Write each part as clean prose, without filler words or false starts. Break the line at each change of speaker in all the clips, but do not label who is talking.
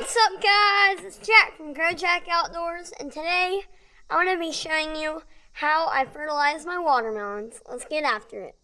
What's up, guys? It's Jack from GrowJack Outdoors, and today I want to be showing you how I fertilize my watermelons. Let's get after it.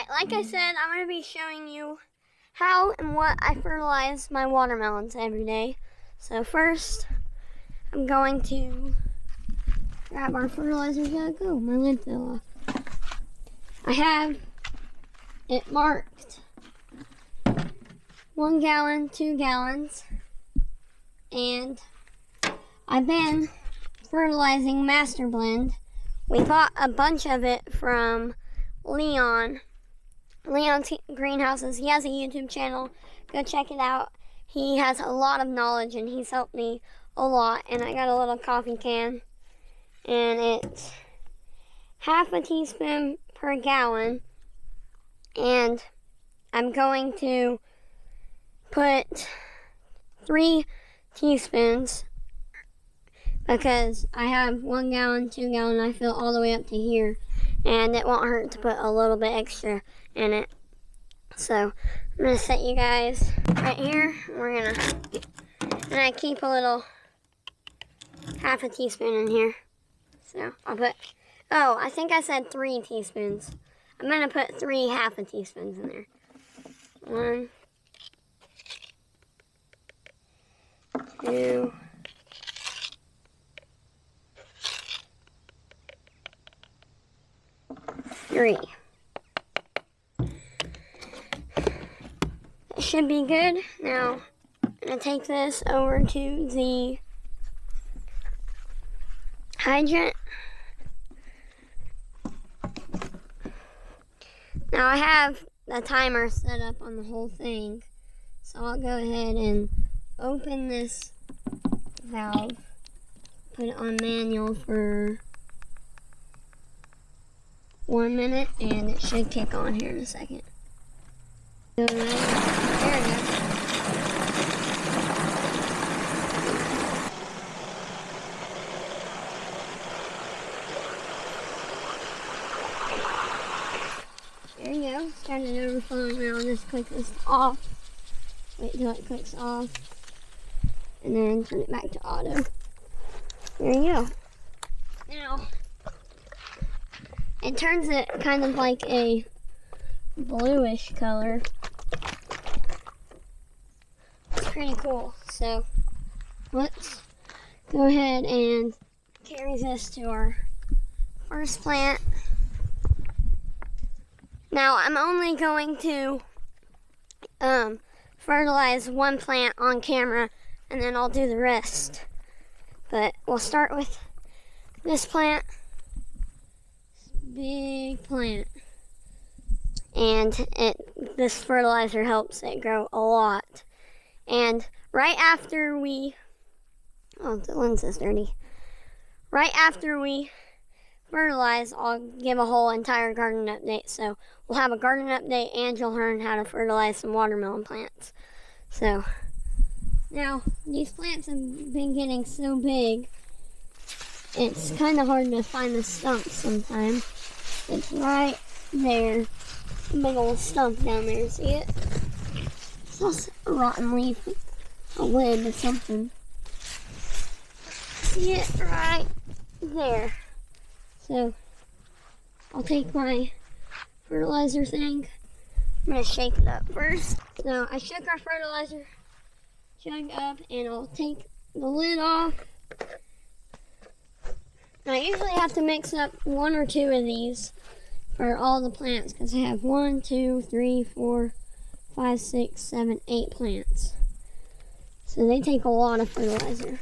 Like I said, I'm going to be showing you how and what I fertilize my watermelons every day. So first, I'm going to grab our fertilizer jug. Oh, my lid fell off. I have it marked 1 gallon, 2 gallons, and I've been fertilizing MASTERBLEND. We bought a bunch of it from Leon's greenhouses. He has a YouTube channel. Go check it out. He has a lot of knowledge and he's helped me a lot. And I got a little coffee can, and it's half a teaspoon per gallon. And I'm going to put 3 teaspoons because I have 1 gallon, 2 gallon. I fill all the way up to here, and it won't hurt to put a little bit extra in it. So I'm gonna set you guys right here. And I keep a little half a teaspoon in here. So I'll put, oh, I think I said 3 teaspoons. I'm gonna put 3 half a teaspoons in there. 1, 2, 3. It should be good. Now, I'm going to take this over to the hydrant. Now, I have the timer set up on the whole thing, so I'll go ahead and open this valve, put it on manual for 1 minute, and it should kick on here in a second. There we go. There you go. Started overflowing now. Just click this off. Wait till it clicks off. And then turn it back to auto. There you go. Now, it turns it kind of like a bluish color. It's pretty cool. So let's go ahead and carry this to our first plant. Now I'm only going to fertilize 1 plant on camera, and then I'll do the rest. But we'll start with this plant. Big plant, and this fertilizer helps it grow a lot. And right after we, oh, the lens is dirty. Right after we fertilize, I'll give a whole entire garden update. So we'll have a garden update, and you'll learn how to fertilize some watermelon plants. So now these plants have been getting so big, it's kind of hard to find the stumps sometimes. It's right there. A big old stump down there. See it? It's also a rotten leaf. A lid or something. See it right there. So, I'll take my fertilizer thing. I'm going to shake it up first. So, I shook our fertilizer jug up, and I'll take the lid off. I usually have to mix up 1 or 2 of these for all the plants because I have 1, 2, 3, 4, 5, 6, 7, 8 plants. So they take a lot of fertilizer.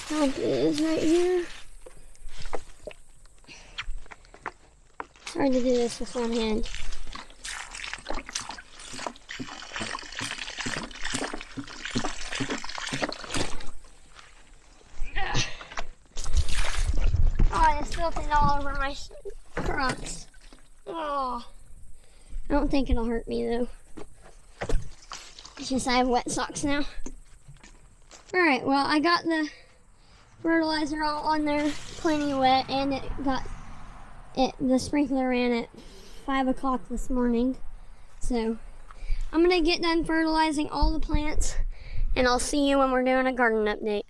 how it is right here. It's hard to do this with one hand. Oh, I just spilled it all over my Crocs. Oh, I don't think it'll hurt me though. It's just I have wet socks now. Alright, well, I got the fertilizer all on there, plenty wet, and the sprinkler ran at 5 o'clock this morning. So, I'm going to get done fertilizing all the plants, and I'll see you when we're doing a garden update.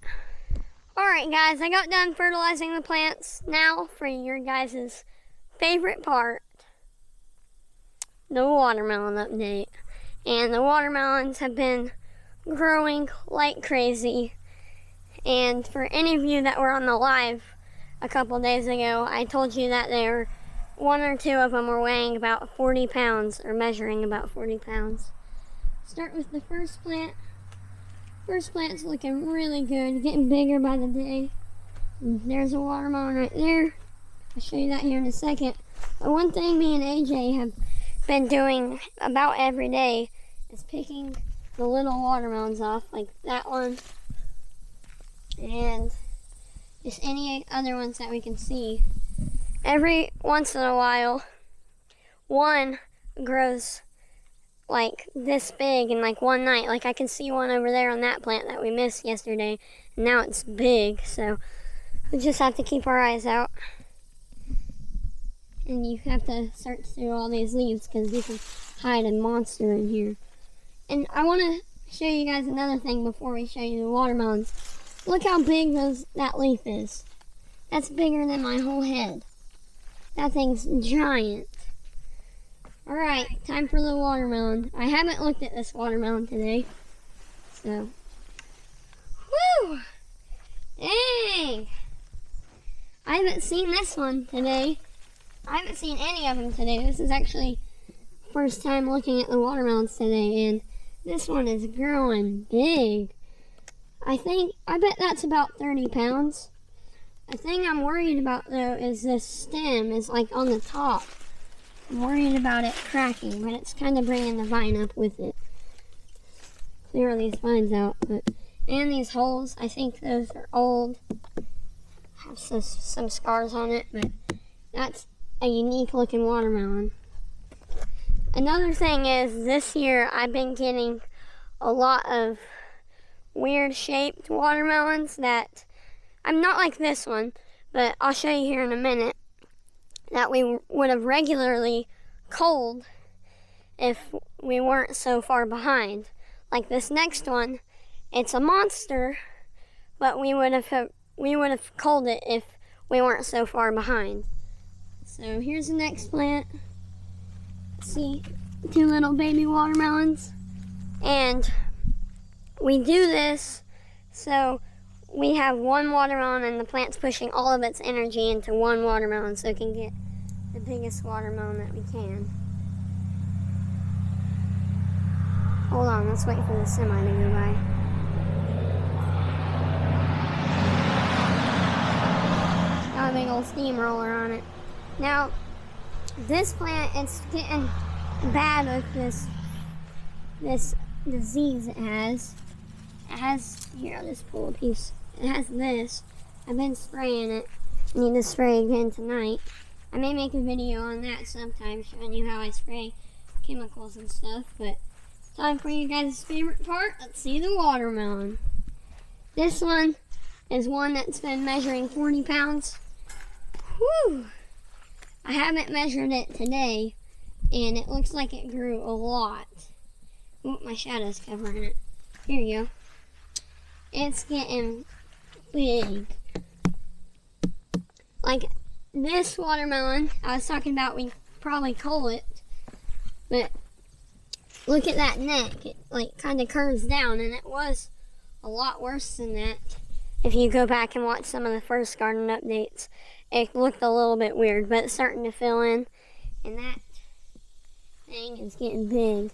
Alright guys, I got done fertilizing the plants. Now for your guys' favorite part, the watermelon update. And the watermelons have been growing like crazy. And for any of you that were on the live a couple days ago, I told you that one or two of them were weighing about 40 pounds, or measuring about 40 pounds. Start with the first plant. First plant's looking really good, getting bigger by the day. And there's a watermelon right there. I'll show you that here in a second. But one thing me and AJ have been doing about every day is picking the little watermelons off, like that one, and just any other ones that we can see. Every once in a while, one grows like this big in like one night. Like I can see one over there on that plant that we missed yesterday, and now it's big, so we just have to keep our eyes out. And you have to search through all these leaves because you can hide a monster in here. And I want to show you guys another thing before we show you the watermelons. Look how big that leaf is. That's bigger than my whole head. That thing's giant. Alright, time for the watermelon. I haven't looked at this watermelon today. So, woo! Dang! I haven't seen this one today. I haven't seen any of them today. This is actually first time looking at the watermelons today, and this one is growing big. I bet that's about 30 pounds. The thing I'm worried about though is this stem is like on the top. I'm worried about it cracking, but it's kind of bringing the vine up with it. Clear these vines out, and these holes, I think those are old. Have some scars on it, but that's a unique looking watermelon. Another thing is this year I've been getting a lot of weird shaped watermelons that I'm not like this one, but I'll show you here in a minute, that we would have regularly culled if we weren't so far behind. Like this next one, it's a monster, but we would have culled it if we weren't so far behind. So here's the next plant. See, 2 little baby watermelons. And we do this so we have one watermelon and the plant's pushing all of its energy into one watermelon so it can get the biggest watermelon that we can. Hold on, let's wait for the semi to go by. Got a big old steamroller on it. Now, this plant, it's getting bad with this disease it has. Here, I'll just pull a piece. It has this. I've been spraying it. I need to spray again tonight. I may make a video on that sometime showing you how I spray chemicals and stuff, but time for you guys' favorite part. Let's see the watermelon. This one is one that's been measuring 40 pounds. Whew! I haven't measured it today, and it looks like it grew a lot. Oh, my shadow's covering it. Here you go. It's getting big. Like this watermelon, I was talking about, we probably cull it, but look at that neck. It like kind of curves down, and it was a lot worse than that. If you go back and watch some of the first garden updates, it looked a little bit weird, but it's starting to fill in, and that thing is getting big.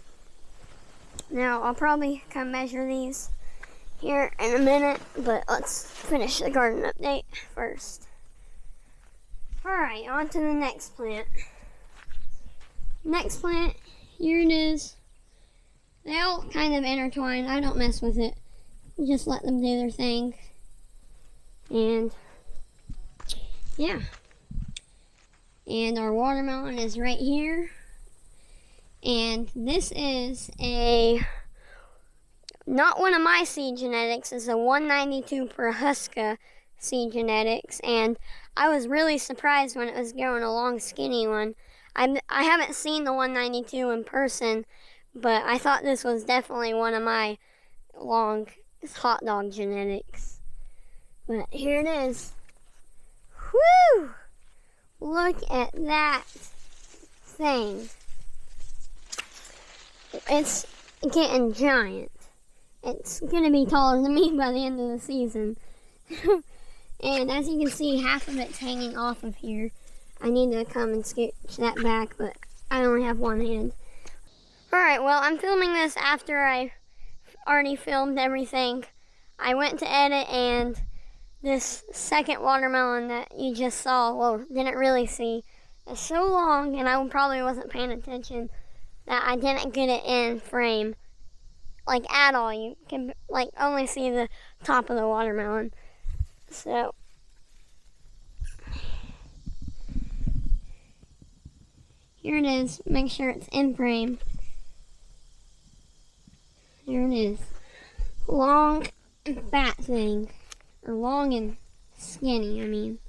Now, I'll probably come measure these here in a minute, but let's finish the garden update first. Alright, on to the next plant. Next plant, here it is. They all kind of intertwine. I don't mess with it. Just let them do their thing. And yeah. And our watermelon is right here. And this is not one of my seed genetics. It's a 192 per Huska seed genetics. And I was really surprised when it was going a long skinny one. I haven't seen the 192 in person, but I thought this was definitely one of my long hot dog genetics. But here it is. Whew! Look at that thing. It's getting giant. It's gonna be taller than me by the end of the season. And as you can see, half of it's hanging off of here. I need to come and scooch that back, but I only have one hand. Alright, well, I'm filming this after I already filmed everything. I went to edit, and this second watermelon that you just saw, well, didn't really see, is so long, and I probably wasn't paying attention, that I didn't get it in frame, like, at all. You can, like, only see the top of the watermelon. So here it is. Make sure it's in frame. Here it is. Long and fat thing. Or long and skinny, I mean.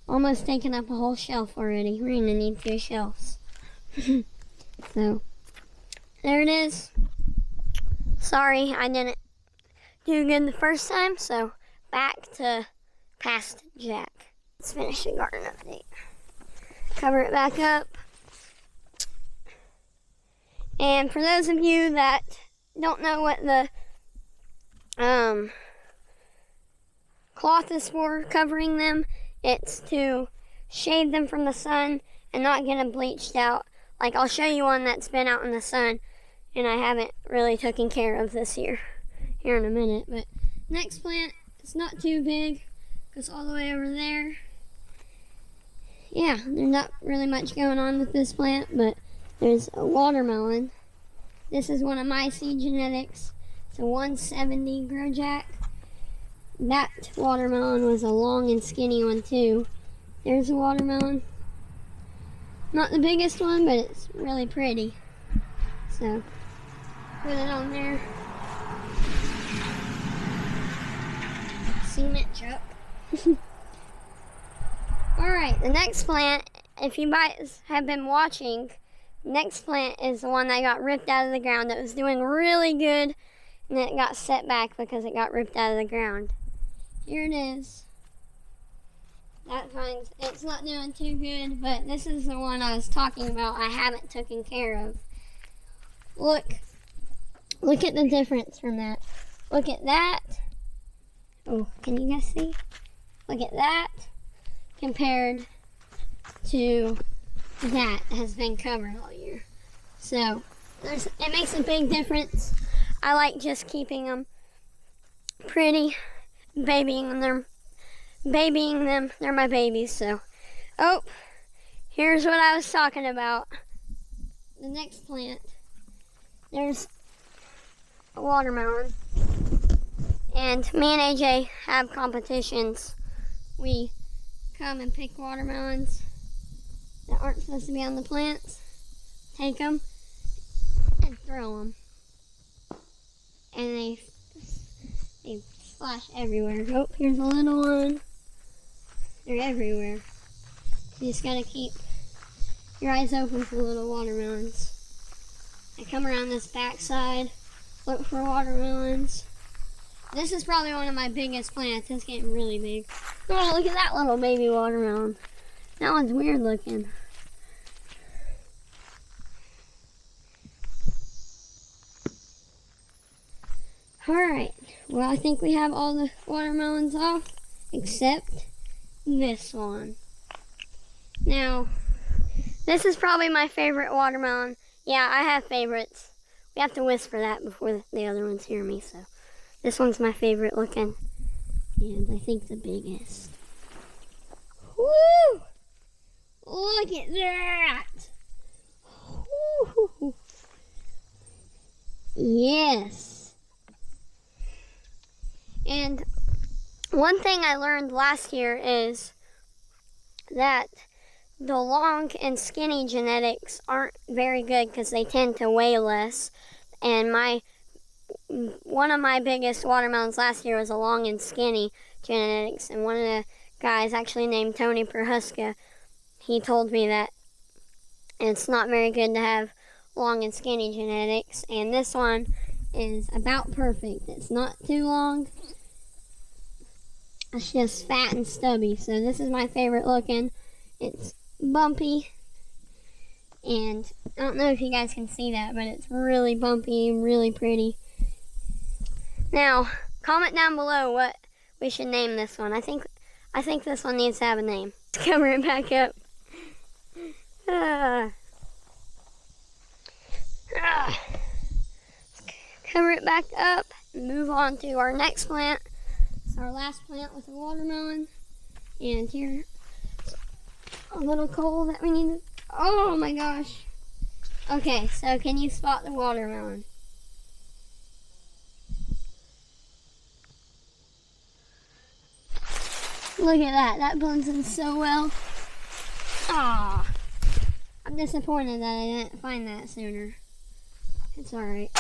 Almost taking up a whole shelf already. We're gonna need 2 shelves. So, there it is. Sorry, I didn't do good the first time, so back to past Jack. Let's finish the garden update. Cover it back up. And for those of you that don't know what the cloth is for covering them, it's to shade them from the sun and not get them bleached out. Like, I'll show you one that's been out in the sun and I haven't really taken care of this year here in a minute. But next plant, it's not too big, goes all the way over there. Yeah, there's not really much going on with this plant, but there's a watermelon. This is one of my seed genetics. It's a 170 GrowJack. That watermelon was a long and skinny one too. There's a watermelon. Not the biggest one, but it's really pretty. So, put it on there. Cement truck. Alright, the next plant, if you guys have been watching, next plant is the one that got ripped out of the ground. That was doing really good, and then it got set back because it got ripped out of the ground. Here it is. That one's, it's not doing too good, but this is the one I was talking about I haven't taken care of. Look at the difference from that. Look at that. Oh, can you guys see? Look at that compared to that has been covered all year. So it makes a big difference. I like just keeping them pretty, babying them. They're my babies. So, oh, here's what I was talking about. The next plant, there's a watermelon, and me and AJ have competitions. We come and pick watermelons that aren't supposed to be on the plants, take them, and throw them. And they splash everywhere. Oh, here's a little one. They're everywhere. You just gotta keep your eyes open for little watermelons. I come around this back side, look for watermelons. This is probably one of my biggest plants. It's getting really big. Oh, look at that little baby watermelon. That one's weird looking. Alright, well, I think we have all the watermelons off, except this one. Now, this is probably my favorite watermelon. Yeah, I have favorites. We have to whisper that before the other ones hear me, so. This one's my favorite looking, and I think the biggest. Woo! Look at that! Woo! Yes. And one thing I learned last year is that the long and skinny genetics aren't very good because they tend to weigh less. And one of my biggest watermelons last year was a long and skinny genetics, and one of the guys, actually named Tony Perhuska, he told me that it's not very good to have long and skinny genetics, and this one is about perfect. It's not too long, it's just fat and stubby. So this is my favorite looking. It's bumpy, and I don't know if you guys can see that, but it's really bumpy and really pretty. Now, comment down below what we should name this one. I think this one needs to have a name. Let's cover it back up. Cover it back up and move on to our next plant. It's our last plant with a watermelon. And here's a little coal that we need to, oh my gosh. Okay, so can you spot the watermelon? Look at that, that blends in so well. Ah, I'm disappointed that I didn't find that sooner. It's alright.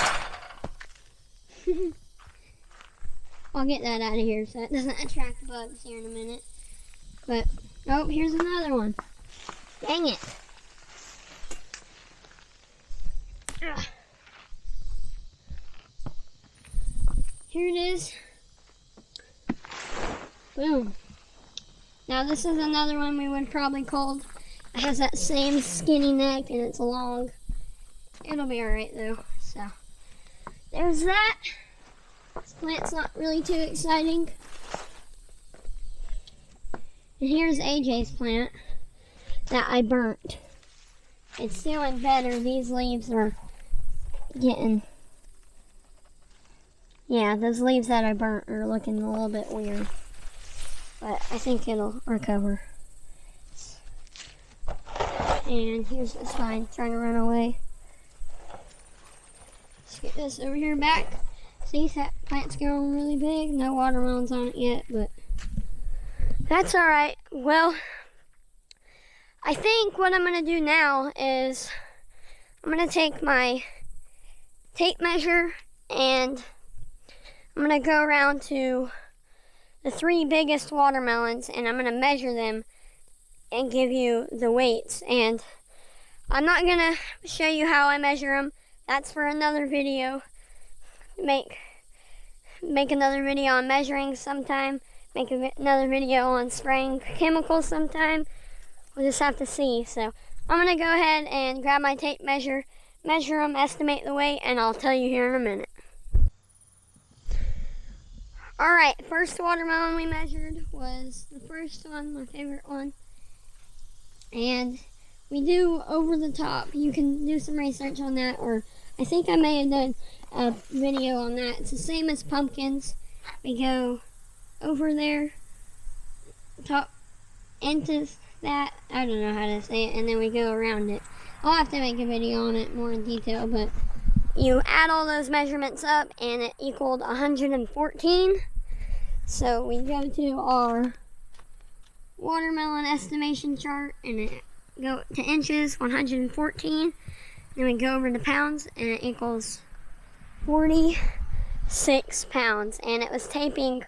I'll get that out of here so it doesn't attract bugs here in a minute. But, oh, here's another one. Dang it. Ugh. Here it is. Boom. Now this is another one we would probably call. It has that same skinny neck and it's long. It'll be alright though. So there's that. This plant's not really too exciting. And here's AJ's plant that I burnt. It's doing better. These leaves are getting, yeah, those leaves that I burnt are looking a little bit weird. But I think it'll recover. And here's this vine trying to run away. Let's get this over here back. See, that plant's growing really big. No watermelons on it yet, but that's alright. Well, I think what I'm going to do now is I'm going to take my tape measure and I'm going to go around to the 3 biggest watermelons and I'm going to measure them and give you the weights. And I'm not going to show you how I measure them. That's for another video. Make another video on measuring sometime. Make another video on spraying chemicals sometime. We'll just have to see. So I'm going to go ahead and grab my tape measure, measure them, estimate the weight, and I'll tell you here in a minute. Alright, first watermelon we measured was the first one, my favorite one. And we do over the top. You can do some research on that, or I think I may have done a video on that. It's the same as pumpkins. We go over there, top into that, I don't know how to say it, and then we go around it. I'll have to make a video on it more in detail, but you add all those measurements up and it equaled 114. So we go to our watermelon estimation chart and it go to inches, 114. Then we go over to pounds and it equals 46 pounds. And it was taping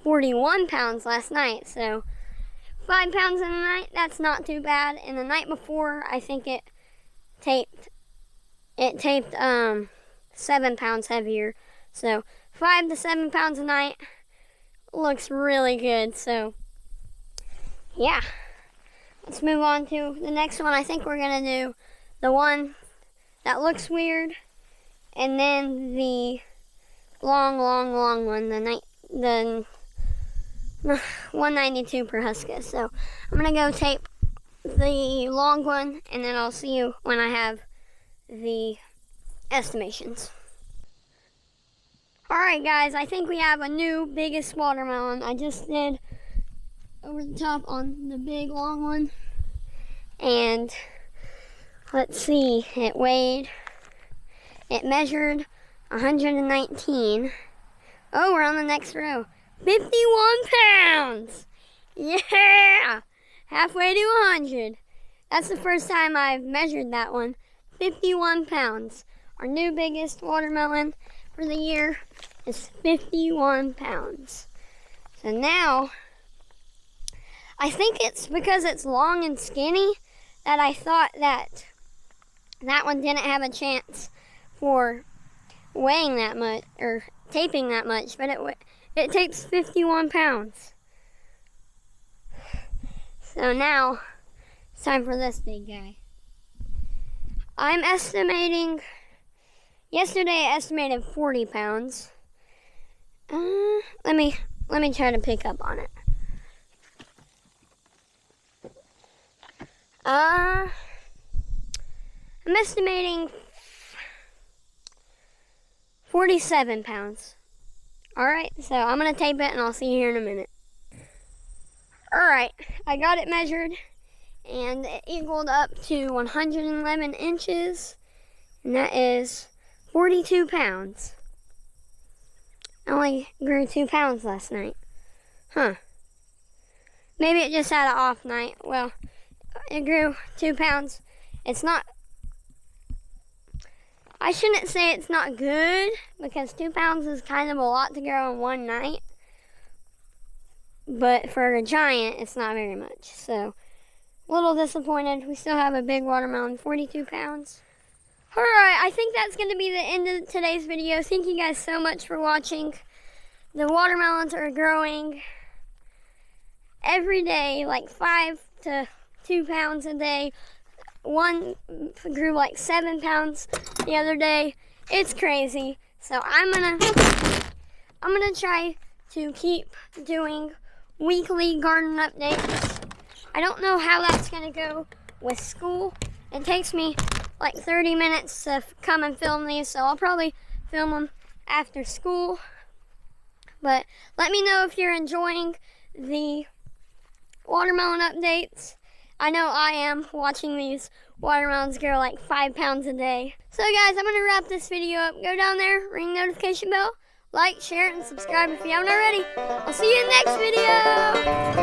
41 pounds last night. So 5 pounds in the night, that's not too bad. And the night before, I think it taped 7 pounds heavier. So 5 to 7 pounds a night looks really good. So yeah, let's move on to the next one. I think we're gonna do the one that looks weird, and then the long one, the 192 per husky. So I'm gonna go tape the long one, and then I'll see you when I have the estimations. Alright guys, I think we have a new biggest watermelon. I just did over the top on the big long one. And let's see, it measured 119. Oh, we're on the next row. 51 pounds! Yeah! Halfway to 100. That's the first time I've measured that one. 51 pounds. Our new biggest watermelon for the year is 51 pounds. So now, I think it's because it's long and skinny that I thought that one didn't have a chance for weighing that much, or taping that much, but it tapes 51 pounds. So now, it's time for this big guy. I'm estimating, yesterday I estimated 40 pounds. Let me try to pick up on it. I'm estimating 47 pounds. Alright, so I'm going to tape it and I'll see you here in a minute. Alright, I got it measured and it equaled up to 111 inches, and that is 42 pounds. I only grew 2 pounds last night. Huh. Maybe it just had an off night. Well, it grew 2 pounds. It's not, I shouldn't say it's not good, because 2 pounds is kind of a lot to grow in one night. But for a giant, it's not very much. So, a little disappointed. We still have a big watermelon, 42 pounds. Alright, I think that's going to be the end of today's video. Thank you guys so much for watching. The watermelons are growing every day, like 5 to 2 pounds a day. One grew like 7 pounds the other day. It's crazy. So I'm gonna try to keep doing weekly garden updates. I don't know how that's gonna go with school. It takes me like 30 minutes to come and film these, so I'll probably film them after school. But let me know if you're enjoying the watermelon updates. I know I am, watching these watermelons grow like 5 pounds a day. So guys, I'm gonna wrap this video up. Go down there, ring the notification bell, like, share, and subscribe if you haven't already. I'll see you in the next video.